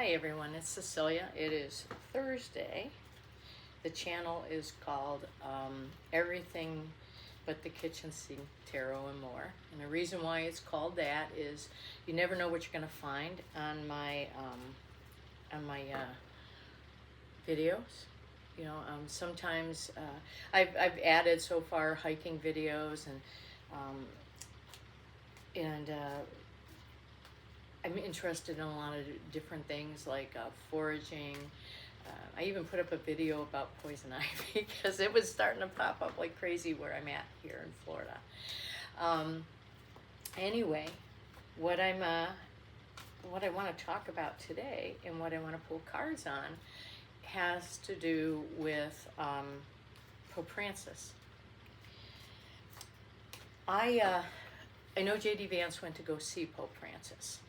Hi everyone, it's Cecilia. It is Thursday. The channel is called Everything But the Kitchen Sink, Tarot and More. And the reason why it's called that is you never know what you're going to find on my videos. You know, sometimes I've added so far hiking videos and I'm interested in a lot of different things like foraging. I even put up a video about poison ivy because it was starting to pop up like crazy where I'm at here in Florida. Anyway, what I want to talk about today and what I want to pull cards on has to do with Pope Francis. I know JD Vance went to go see Pope Francis,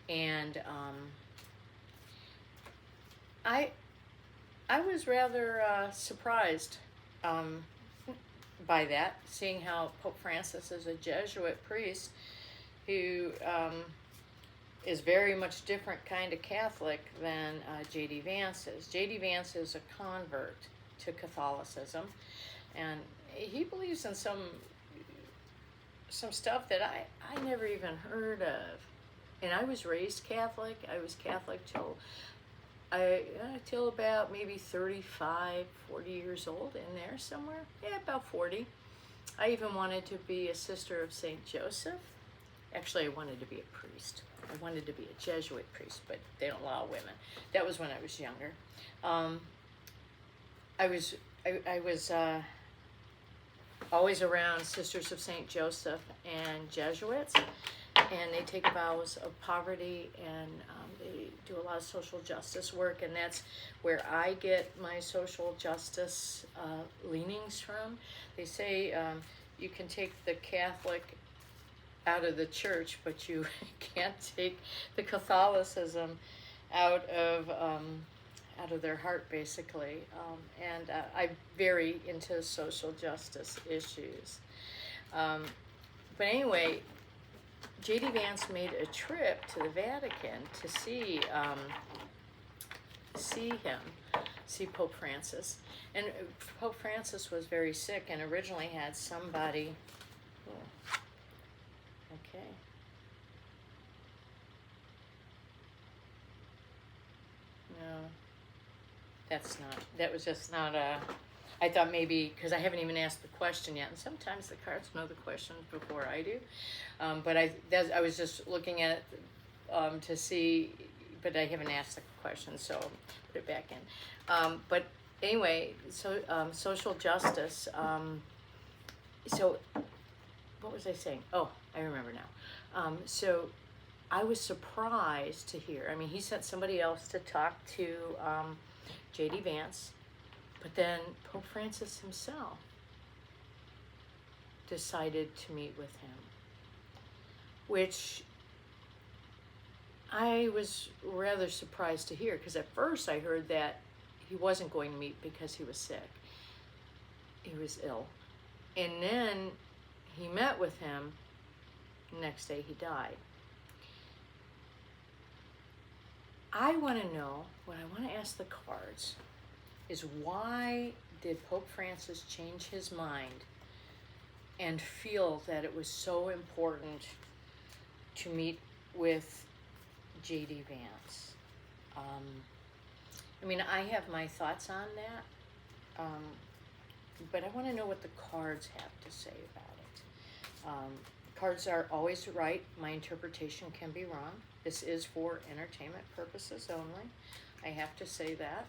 and I was rather surprised by that, seeing how Pope Francis is a Jesuit priest who is very much different kind of Catholic than JD Vance is. JD Vance is a convert to Catholicism, and he believes in some stuff that I never even heard of. And I was raised Catholic. I was Catholic till about maybe 35, 40 years old, in there somewhere. Yeah, about 40. I even wanted to be a sister of St. Joseph. Actually, I wanted to be a priest. I wanted to be a Jesuit priest, but they don't allow women. That was when I was younger. I was always around Sisters of St. Joseph and Jesuits, and they take vows of poverty, and they do a lot of social justice work, and that's where I get my social justice leanings from. They say you can take the Catholic out of the church, but you can't take the Catholicism out of their heart, basically. And I'm very into social justice issues. But anyway, JD Vance made a trip to the Vatican to see Pope Francis. And Pope Francis was very sick and originally had somebody... Oh, okay. No, that was just not I thought maybe, because I haven't even asked the question yet, and sometimes the cards know the questions before I do. But I was just looking at it to see, but I haven't asked the question, so put it back in. But anyway, so social justice. So what was I saying? Oh, I remember now. So I was surprised to hear. I mean, he sent somebody else to talk to JD Vance. But then Pope Francis himself decided to meet with him, which I was rather surprised to hear, because at first I heard that he wasn't going to meet because he was sick. He was ill. And then he met with him. The next day he died. I want to know, what I want to ask the cards is, why did Pope Francis change his mind and feel that it was so important to meet with JD Vance? I mean, I have my thoughts on that, but I want to know what the cards have to say about it. Cards are always right. My interpretation can be wrong. This is for entertainment purposes only. I have to say that.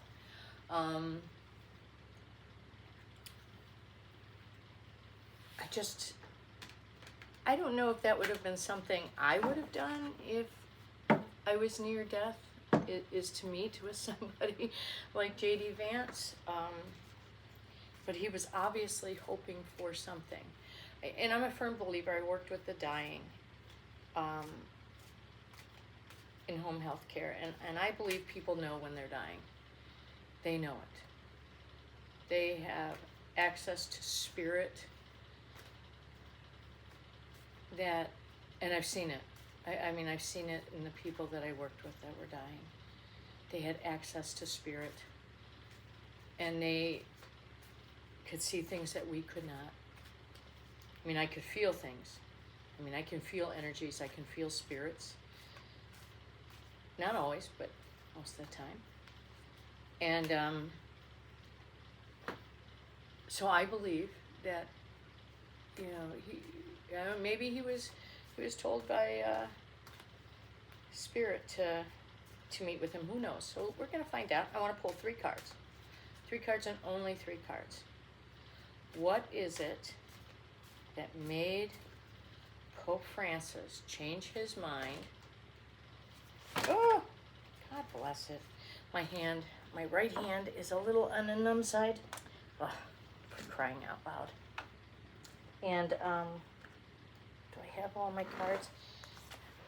I don't know if that would have been something I would have done if I was near death, is to meet with somebody like JD Vance. But he was obviously hoping for something. And I'm a firm believer. I worked with the dying in home health care, and I believe people know when they're dying. They know it. They have access to spirit that, and I've seen it. I mean, I've seen it in the people that I worked with that were dying. they had access to spirit, and they could see things that we could not. I mean, I could feel things. I mean, I can feel energies, I can feel spirits. Not always, but most of the time. And so I believe that, you know, maybe he was told by spirit to meet with him. Who knows? So we're going to find out. I want to pull 3 cards. 3 cards and only 3 cards. What is it that made Pope Francis change his mind? Oh, God bless it. My right hand is a little on the numb side. Oh, for crying out loud. And do I have all my cards?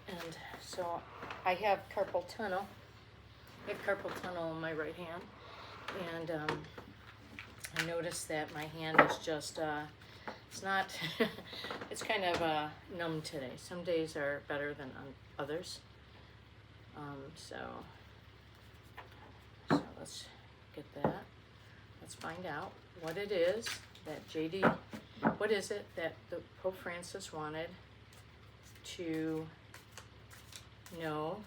And so I have carpal tunnel. I have carpal tunnel in my right hand. And I noticed that my hand is just, it's not, it's kind of numb today. Some days are better than others. So let's get that. Let's find out what it is that JD, what is it that the Pope Francis wanted to know?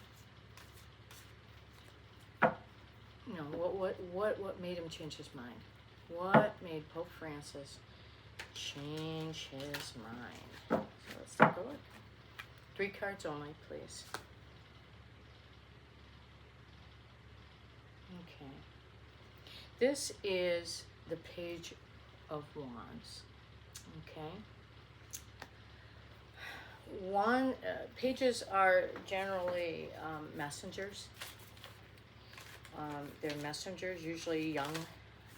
No, what made him change his mind? What made Pope Francis change his mind? So let's take a look. 3 cards only, please. Okay. This is the Page of Wands. Okay. Pages are generally messengers. They're messengers, usually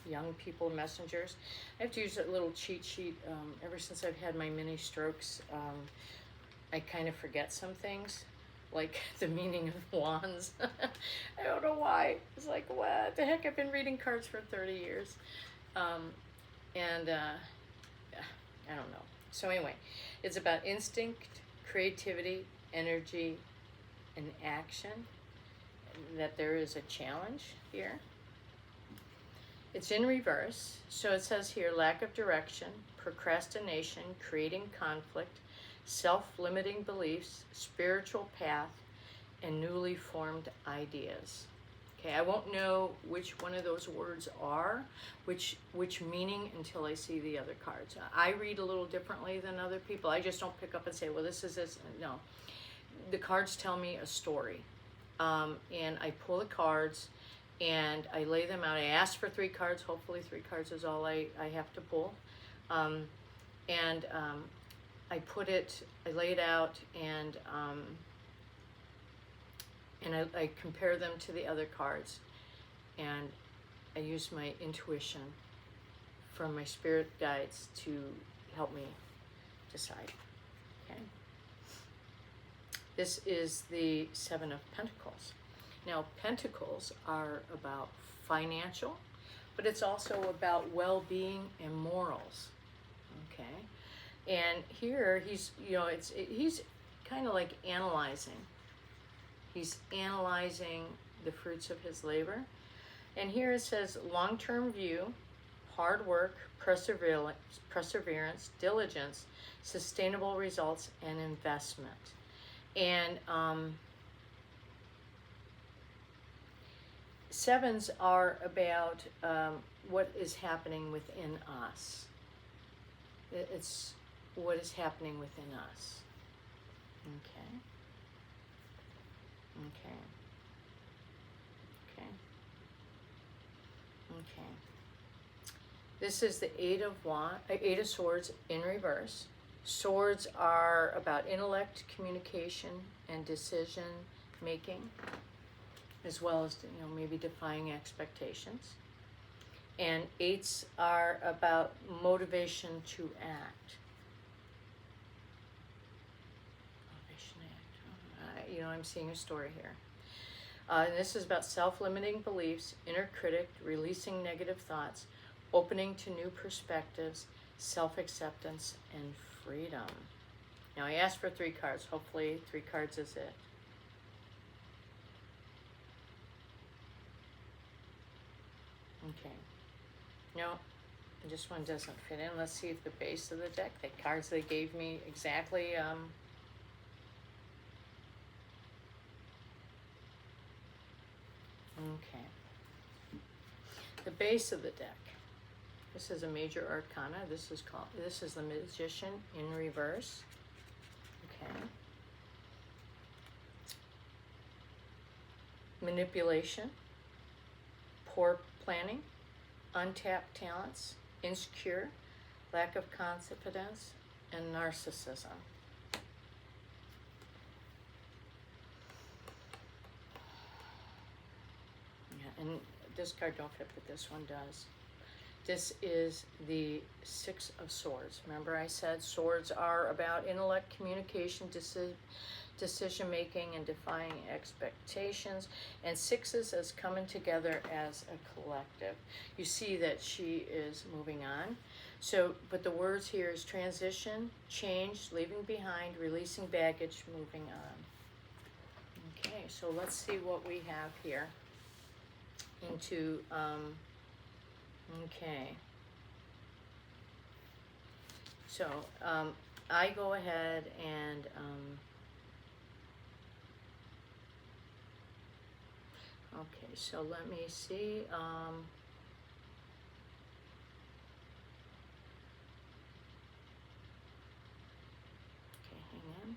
young people messengers. I have to use a little cheat sheet. Ever since I've had my mini strokes, I kind of forget some things, like the meaning of wands. I don't know why. It's like, what the heck? I've been reading cards for 30 years. And I don't know. So anyway, it's about instinct, creativity, energy, and action. That there is a challenge here. It's in reverse. So it says here, lack of direction, procrastination, creating conflict, self-limiting beliefs, spiritual path, and newly formed ideas. Okay, I won't know which one of those words are, which meaning until I see the other cards. I read a little differently than other people. I just don't pick up and say, well, this is this. No, the cards tell me a story. And I pull the cards and I lay them out. I ask for 3 cards. Hopefully 3 cards is all I have to pull. And I lay it out, and I compare them to the other cards, and I use my intuition from my spirit guides to help me decide. Okay. This is the 7 of Pentacles. Now, Pentacles are about financial, but it's also about well-being and morals. Okay, and here he's kind of like analyzing. He's analyzing the fruits of his labor, and here it says long-term view, hard work, perseverance, diligence, sustainable results, and investment. And 7s are about what is happening within us. It's what is happening within us. Okay. Okay. Okay. Okay. This is the 8 of Swords in reverse. Swords are about intellect, communication, and decision making, as well as, maybe defying expectations. And 8s are about motivation to act. Motivation to act. I'm seeing a story here. And this is about self-limiting beliefs, inner critic, releasing negative thoughts, opening to new perspectives, self-acceptance, and freedom. Now I asked for 3 cards. Hopefully 3 cards is it. Okay. No, this one doesn't fit in. Let's see if the base of the deck, the cards they gave me exactly, okay. The base of the deck. This is a major arcana. This is the Magician in reverse. Okay. Manipulation, poor planning, untapped talents, insecure, lack of confidence, and narcissism. Yeah, and this card don't fit, but this one does. This is the Six of Swords. Remember I said swords are about intellect, communication, decision making, and defying expectations. And sixes is coming together as a collective. You see that she is moving on. So, but the words here is transition, change, leaving behind, releasing baggage, moving on. Okay, so let's see what we have here into, okay. So, I go ahead and, okay, so let me see, okay, hang on.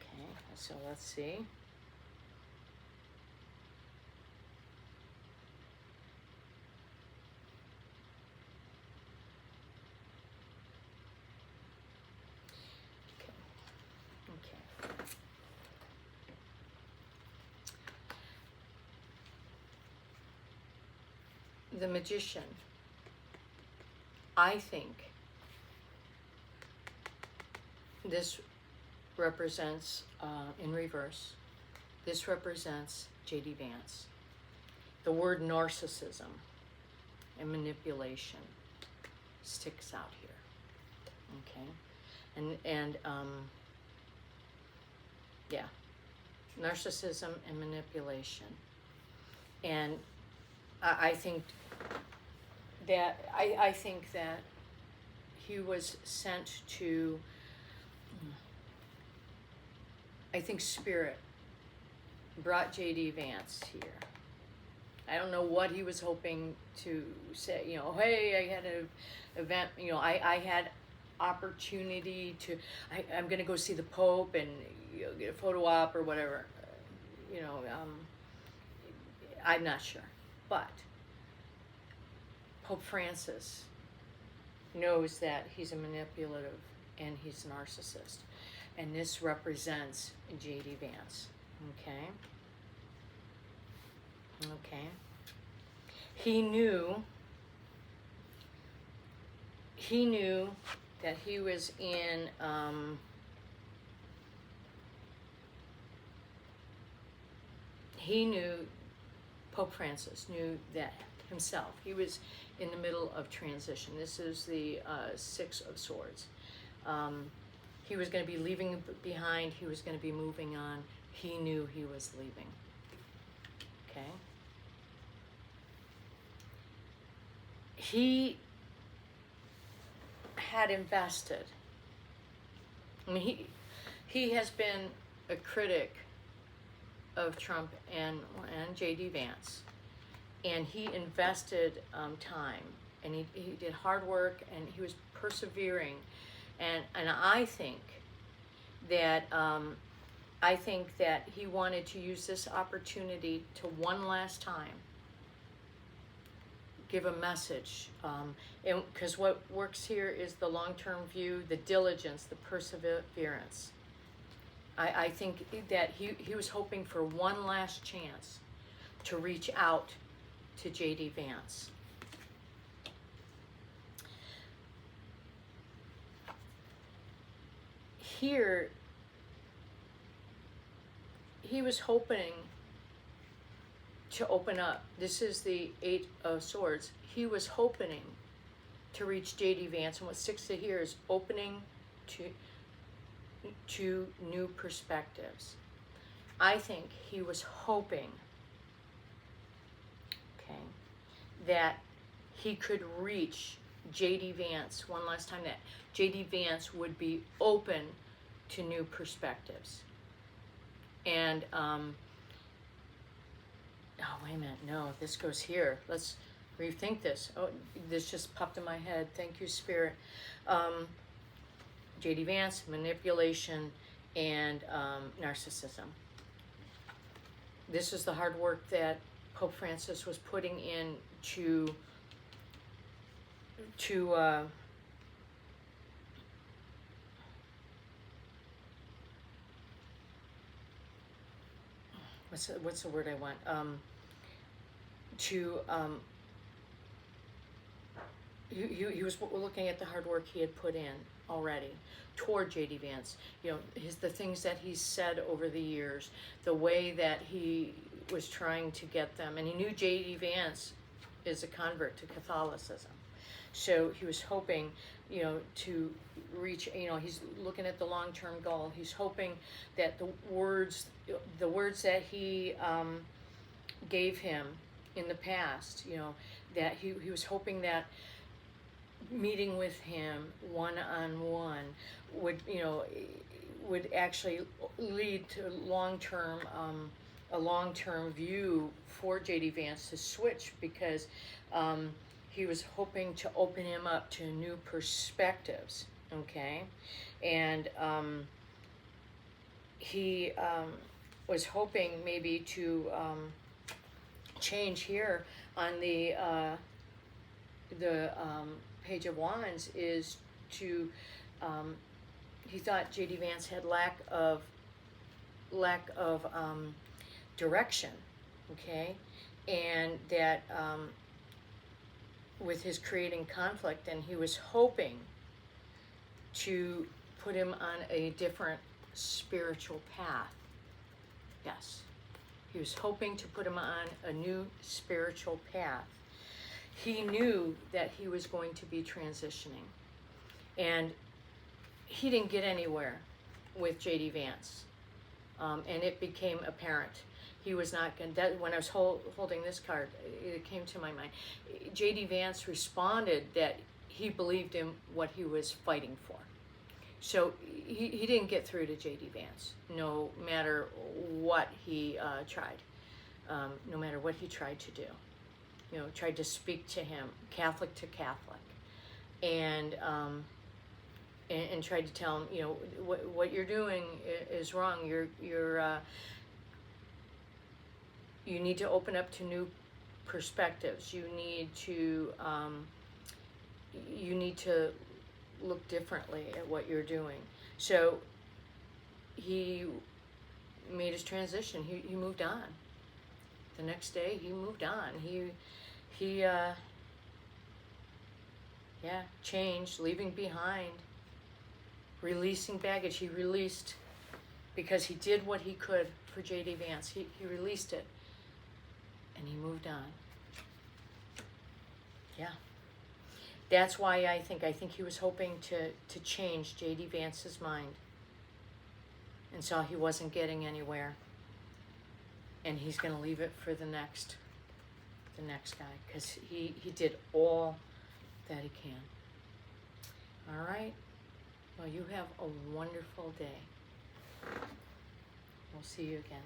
Okay, so let's see. Okay. The Magician, I think this represents, in reverse, this represents JD Vance. The word narcissism and manipulation sticks out here, okay? And yeah, narcissism and manipulation. And I think that, I think that he was sent to, I think Spirit brought JD Vance here. I don't know what he was hoping to say, you know, hey, I had an event, you know, I had opportunity to, I'm going to go see the Pope and, you know, get a photo op or whatever, you know, I'm not sure. But Pope Francis knows that he's a manipulative and he's a narcissist. And this represents JD Vance, okay? Okay. He knew that he was in, he knew, Pope Francis knew that himself. He was in the middle of transition. This is the Six of Swords. He was going to be leaving behind. He was going to be moving on. He knew he was leaving. Okay? He had invested. I mean, he has been a critic of Trump and JD Vance, and he invested time, and he did hard work, and he was persevering, and I think that he wanted to use this opportunity to one last time give a message, and because what works here is the long-term view, the diligence, the perseverance. I think that he was hoping for one last chance to reach out to JD Vance. Here, he was hoping to open up. This is the Eight of Swords. He was hoping to reach JD Vance, and what six to here is opening to new perspectives. I think he was hoping, okay, that he could reach JD Vance one last time, that JD Vance would be open to new perspectives. And, oh, wait a minute, no, this goes here. Let's rethink this. Oh, this just popped in my head. Thank you, Spirit. JD Vance, manipulation, and narcissism. This is the hard work that Pope Francis was putting in to what's the word I want? He was looking at the hard work he had put in already toward JD Vance. You know, the things that he said over the years, the way that he was trying to get them, and he knew JD Vance is a convert to Catholicism. So he was hoping, you know, to reach, you know, he's looking at the long-term goal. He's hoping that the words that he gave him in the past, you know, that he was hoping that meeting with him one-on-one would actually lead to a long-term view for JD Vance to switch, because he was hoping to open him up to new perspectives, okay? And he was hoping maybe to change here on the Page of Wands is to, he thought JD Vance had lack of direction, okay? And that with his creating conflict, and he was hoping to put him on a different spiritual path. Yes, he was hoping to put him on a new spiritual path. He knew that he was going to be transitioning, and he didn't get anywhere with JD Vance, and it became apparent. He was not going to, when I was holding this card, it came to my mind. JD Vance responded that he believed in what he was fighting for. So he didn't get through to JD Vance, no matter what he tried, no matter what he tried to do. You know, tried to speak to him, Catholic to Catholic, and tried to tell him, you know, what you're doing is wrong. You need to open up to new perspectives. You need to look differently at what you're doing. So he made his transition. He moved on. The next day, he moved on. He changed, leaving behind, releasing baggage. He released, because he did what he could for JD Vance. He released it, and he moved on. Yeah. That's why I think he was hoping to change JD Vance's mind, and saw he wasn't getting anywhere, and he's going to leave it for the next guy, because he did all that he can. All right. Well, you have a wonderful day. We'll see you again.